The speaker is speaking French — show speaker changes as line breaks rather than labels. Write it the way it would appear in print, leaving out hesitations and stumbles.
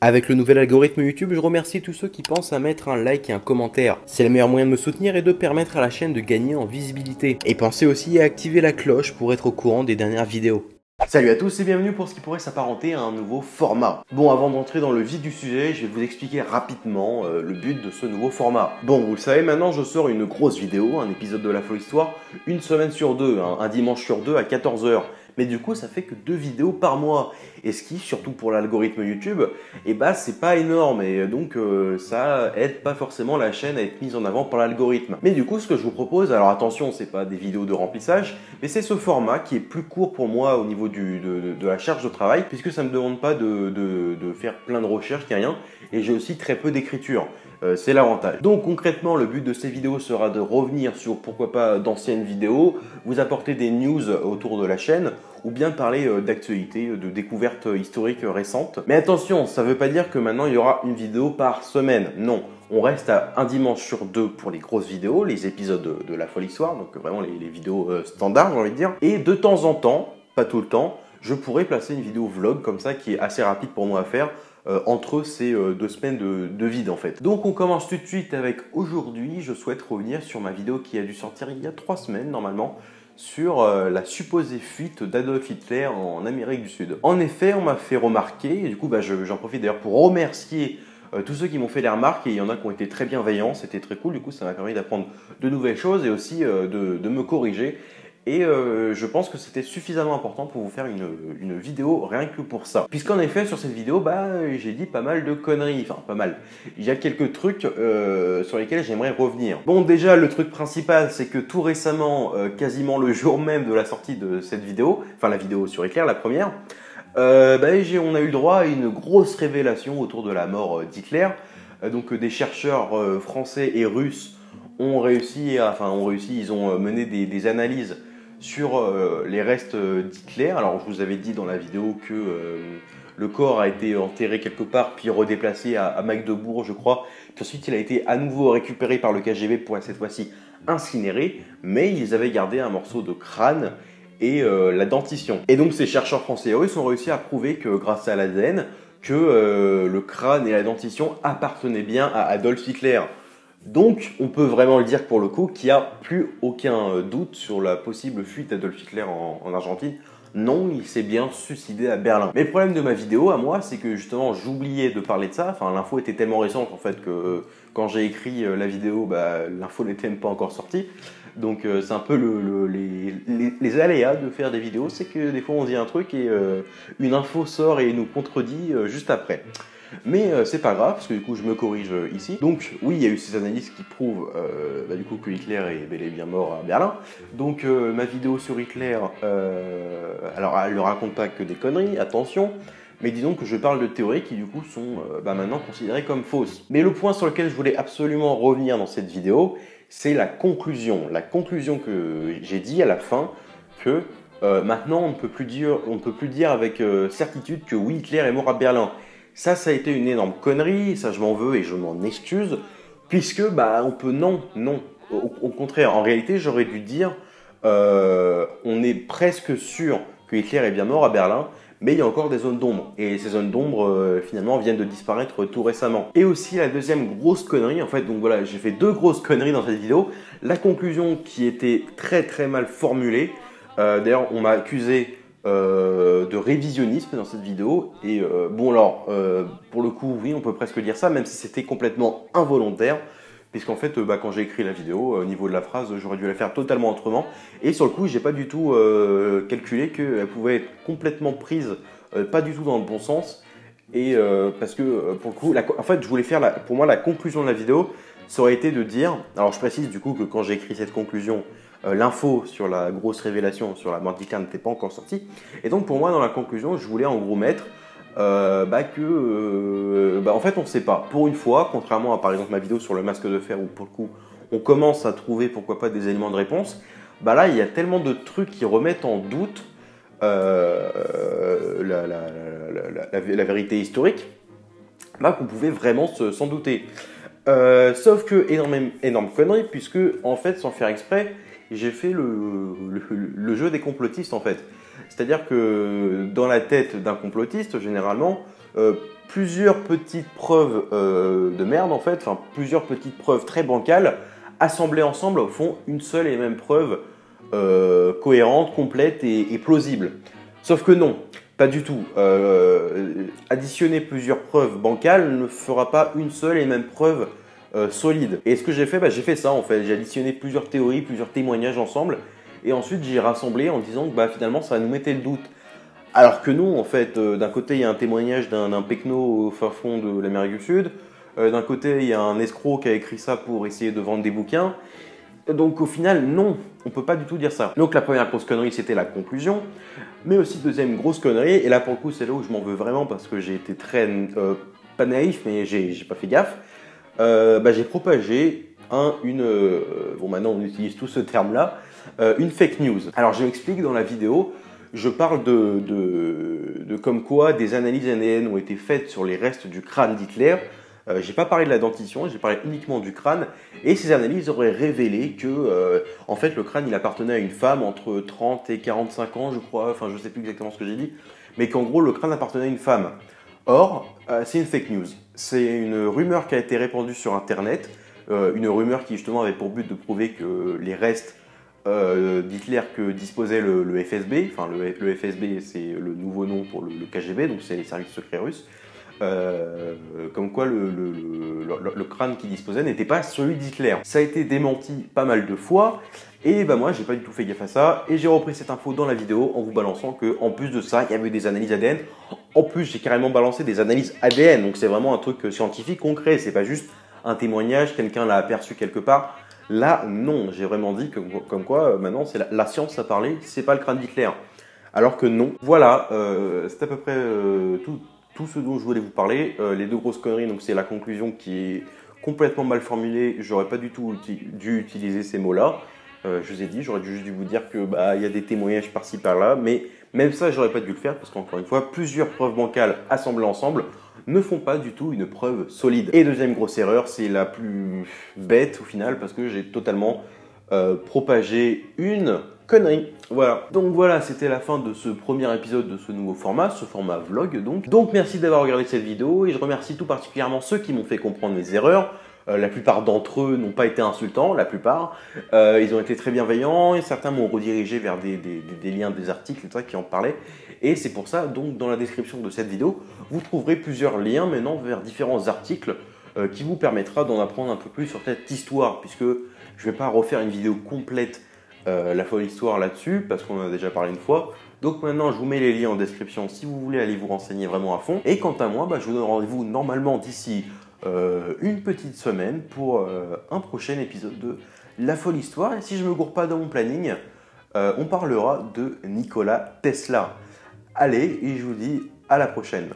Avec le nouvel algorithme YouTube, je remercie tous ceux qui pensent à mettre un like et un commentaire. C'est le meilleur moyen de me soutenir et de permettre à la chaîne de gagner en visibilité. Et pensez aussi à activer la cloche pour être au courant des dernières vidéos. Salut à tous et bienvenue pour ce qui pourrait s'apparenter à un nouveau format. Bon, avant d'entrer dans le vif du sujet, je vais vous expliquer rapidement le but de ce nouveau format. Bon, vous le savez, maintenant je sors une grosse vidéo, un épisode de La Folle Histoire, une semaine sur deux, un dimanche sur deux à 14 h. Mais du coup, ça fait que 2 vidéos par mois. Et ce qui, surtout pour l'algorithme YouTube, eh ben, c'est pas énorme. Et donc, ça aide pas forcément la chaîne à être mise en avant par l'algorithme. Mais du coup, ce que je vous propose, alors attention, c'est pas des vidéos de remplissage, mais c'est ce format qui est plus court pour moi au niveau de la charge de travail, puisque ça me demande pas de faire plein de recherches, ni rien. Et j'ai aussi très peu d'écriture. C'est l'avantage. Donc concrètement, le but de ces vidéos sera de revenir sur pourquoi pas d'anciennes vidéos, vous apporter des news autour de la chaîne, ou bien parler d'actualités, de découvertes historiques récentes. Mais attention, ça ne veut pas dire que maintenant il y aura une vidéo par semaine. Non, on reste à un dimanche sur deux pour les grosses vidéos, les épisodes de La Folle Histoire, donc vraiment les vidéos standards, j'ai envie de dire. Et de temps en temps, pas tout le temps, je pourrais placer une vidéo vlog comme ça qui est assez rapide pour moi à faire, entre ces 2 semaines de vide en fait. Donc on commence tout de suite avec aujourd'hui, je souhaite revenir sur ma vidéo qui a dû sortir il y a 3 semaines normalement, sur la supposée fuite d'Adolf Hitler en Amérique du Sud. En effet, on m'a fait remarquer, et du coup j'en profite d'ailleurs pour remercier tous ceux qui m'ont fait les remarques, et il y en a qui ont été très bienveillants, c'était très cool, du coup ça m'a permis d'apprendre de nouvelles choses et aussi de me corriger. Et je pense que c'était suffisamment important pour vous faire une vidéo rien que pour ça. Puisqu'en effet, sur cette vidéo, j'ai dit pas mal de conneries. Enfin, pas mal. Il y a quelques trucs sur lesquels j'aimerais revenir. Bon, déjà, le truc principal, c'est que tout récemment, quasiment le jour même de la sortie de cette vidéo, enfin la vidéo sur Hitler, la première, on a eu le droit à une grosse révélation autour de la mort d'Hitler. Donc des chercheurs français et russes ont réussi, ils ont mené des analyses sur les restes d'Hitler. Alors je vous avais dit dans la vidéo que le corps a été enterré quelque part puis redéplacé à Magdebourg je crois, puis ensuite il a été à nouveau récupéré par le KGB pour cette fois-ci incinéré, mais ils avaient gardé un morceau de crâne et la dentition. Et donc ces chercheurs français et russes ont réussi à prouver que grâce à l'ADN, que le crâne et la dentition appartenaient bien à Adolf Hitler. Donc, on peut vraiment le dire pour le coup qu'il n'y a plus aucun doute sur la possible fuite d'Adolf Hitler en Argentine. Non, il s'est bien suicidé à Berlin. Mais le problème de ma vidéo à moi, c'est que justement j'oubliais de parler de ça. Enfin, l'info était tellement récente en fait que quand j'ai écrit la vidéo, l'info n'était même pas encore sortie. Donc c'est un peu les aléas de faire des vidéos, c'est que des fois on dit un truc et une info sort et nous contredit juste après. Mais c'est pas grave, parce que du coup je me corrige ici. Donc oui, il y a eu ces analyses qui prouvent du coup que Hitler est bel et bien mort à Berlin. Donc ma vidéo sur Hitler, alors elle ne raconte pas que des conneries, attention, mais disons que je parle de théories qui du coup sont maintenant considérées comme fausses. Mais le point sur lequel je voulais absolument revenir dans cette vidéo, c'est la conclusion. La conclusion que j'ai dit à la fin, que maintenant on ne peut plus dire avec certitude que oui, Hitler est mort à Berlin. Ça a été une énorme connerie, ça je m'en veux et je m'en excuse, puisque on peut non. Au contraire, en réalité j'aurais dû dire on est presque sûr que Hitler est bien mort à Berlin, mais il y a encore des zones d'ombre. Et ces zones d'ombre finalement viennent de disparaître tout récemment. Et aussi la deuxième grosse connerie, en fait, donc voilà, j'ai fait 2 grosses conneries dans cette vidéo. La conclusion qui était très très mal formulée, d'ailleurs on m'a accusé de révisionnisme dans cette vidéo, et pour le coup oui on peut presque dire ça, même si c'était complètement involontaire, puisqu'en fait quand j'ai écrit la vidéo, au niveau de la phrase j'aurais dû la faire totalement autrement, et sur le coup j'ai pas du tout calculé qu'elle pouvait être complètement prise pas du tout dans le bon sens, et parce que pour le coup, en fait je voulais faire, pour moi la conclusion de la vidéo, ça aurait été de dire, alors je précise du coup que quand j'ai écrit cette conclusion, l'info sur la grosse révélation sur la mort d'Hitler n'était pas encore sortie. Et donc pour moi dans la conclusion, je voulais en gros mettre en fait on ne sait pas. Pour une fois, contrairement à par exemple ma vidéo sur le masque de fer où pour le coup on commence à trouver pourquoi pas des éléments de réponse, là il y a tellement de trucs qui remettent en doute la vérité historique qu'on pouvait vraiment s'en douter. Sauf que énorme connerie, puisque en fait sans faire exprès, j'ai fait le jeu des complotistes en fait. C'est-à-dire que dans la tête d'un complotiste, généralement, plusieurs petites preuves de merde en fait, enfin plusieurs petites preuves très bancales, assemblées ensemble font une seule et même preuve cohérente, complète et plausible. Sauf que non, pas du tout. Additionner plusieurs preuves bancales ne fera pas une seule et même preuve solide. Et ce que j'ai fait, j'ai fait ça en fait. J'ai additionné plusieurs théories, plusieurs témoignages ensemble, et ensuite j'ai rassemblé en disant que finalement ça nous mettait le doute. Alors que non, en fait, d'un côté il y a un témoignage d'un pecno au fin fond de l'Amérique du Sud, d'un côté il y a un escroc qui a écrit ça pour essayer de vendre des bouquins. Donc au final, non, on peut pas du tout dire ça. Donc la première grosse connerie, c'était la conclusion, mais aussi deuxième grosse connerie, et là pour le coup c'est là où je m'en veux vraiment parce que j'ai été très, pas naïf, mais j'ai pas fait gaffe. J'ai propagé bon maintenant on utilise tout ce terme-là, une fake news. Alors je m'explique dans la vidéo, je parle de comme quoi des analyses ADN ont été faites sur les restes du crâne d'Hitler. J'ai pas parlé de la dentition, j'ai parlé uniquement du crâne, et ces analyses auraient révélé que en fait le crâne il appartenait à une femme entre 30 et 45 ans je crois, enfin je sais plus exactement ce que j'ai dit, mais qu'en gros le crâne appartenait à une femme. Or, c'est une fake news. C'est une rumeur qui a été répandue sur internet, une rumeur qui justement avait pour but de prouver que les restes d'Hitler que disposait le FSB, enfin le FSB c'est le nouveau nom pour le KGB, donc c'est les services secrets russes, comme quoi le crâne qu'il disposait n'était pas celui d'Hitler. Ça a été démenti pas mal de fois, et moi j'ai pas du tout fait gaffe à ça, et j'ai repris cette info dans la vidéo en vous balançant que en plus de ça, il y avait des analyses ADN. En plus, j'ai carrément balancé des analyses ADN, donc c'est vraiment un truc scientifique concret, c'est pas juste un témoignage, quelqu'un l'a aperçu quelque part. Là, non, j'ai vraiment dit que, comme quoi, maintenant, c'est la science à parler, c'est pas le crâne d'Hitler. Alors que non. Voilà, c'est à peu près tout ce dont je voulais vous parler. Les deux grosses conneries, donc c'est la conclusion qui est complètement mal formulée. J'aurais pas du tout dû utiliser ces mots-là. Je vous ai dit, j'aurais juste dû vous dire que y a des témoignages par-ci par-là, mais même ça, j'aurais pas dû le faire parce qu'encore une fois, plusieurs preuves bancales assemblées ensemble ne font pas du tout une preuve solide. Et deuxième grosse erreur, c'est la plus bête au final parce que j'ai totalement propagé une connerie. Voilà. Donc voilà, c'était la fin de ce premier épisode de ce nouveau format, ce format vlog donc. Donc merci d'avoir regardé cette vidéo et je remercie tout particulièrement ceux qui m'ont fait comprendre mes erreurs. La plupart d'entre eux n'ont pas été insultants, la plupart. Ils ont été très bienveillants et certains m'ont redirigé vers des liens, des articles et tout ça qui en parlaient. Et c'est pour ça, donc, dans la description de cette vidéo, vous trouverez plusieurs liens maintenant vers différents articles qui vous permettra d'en apprendre un peu plus sur cette histoire, puisque je ne vais pas refaire une vidéo complète, la folle histoire là-dessus, parce qu'on en a déjà parlé une fois. Donc maintenant, je vous mets les liens en description si vous voulez aller vous renseigner vraiment à fond. Et quant à moi, je vous donne rendez-vous normalement d'ici une petite semaine pour un prochain épisode de La Folle Histoire. Et si je ne me gourre pas dans mon planning, on parlera de Nikola Tesla. Allez, et je vous dis à la prochaine.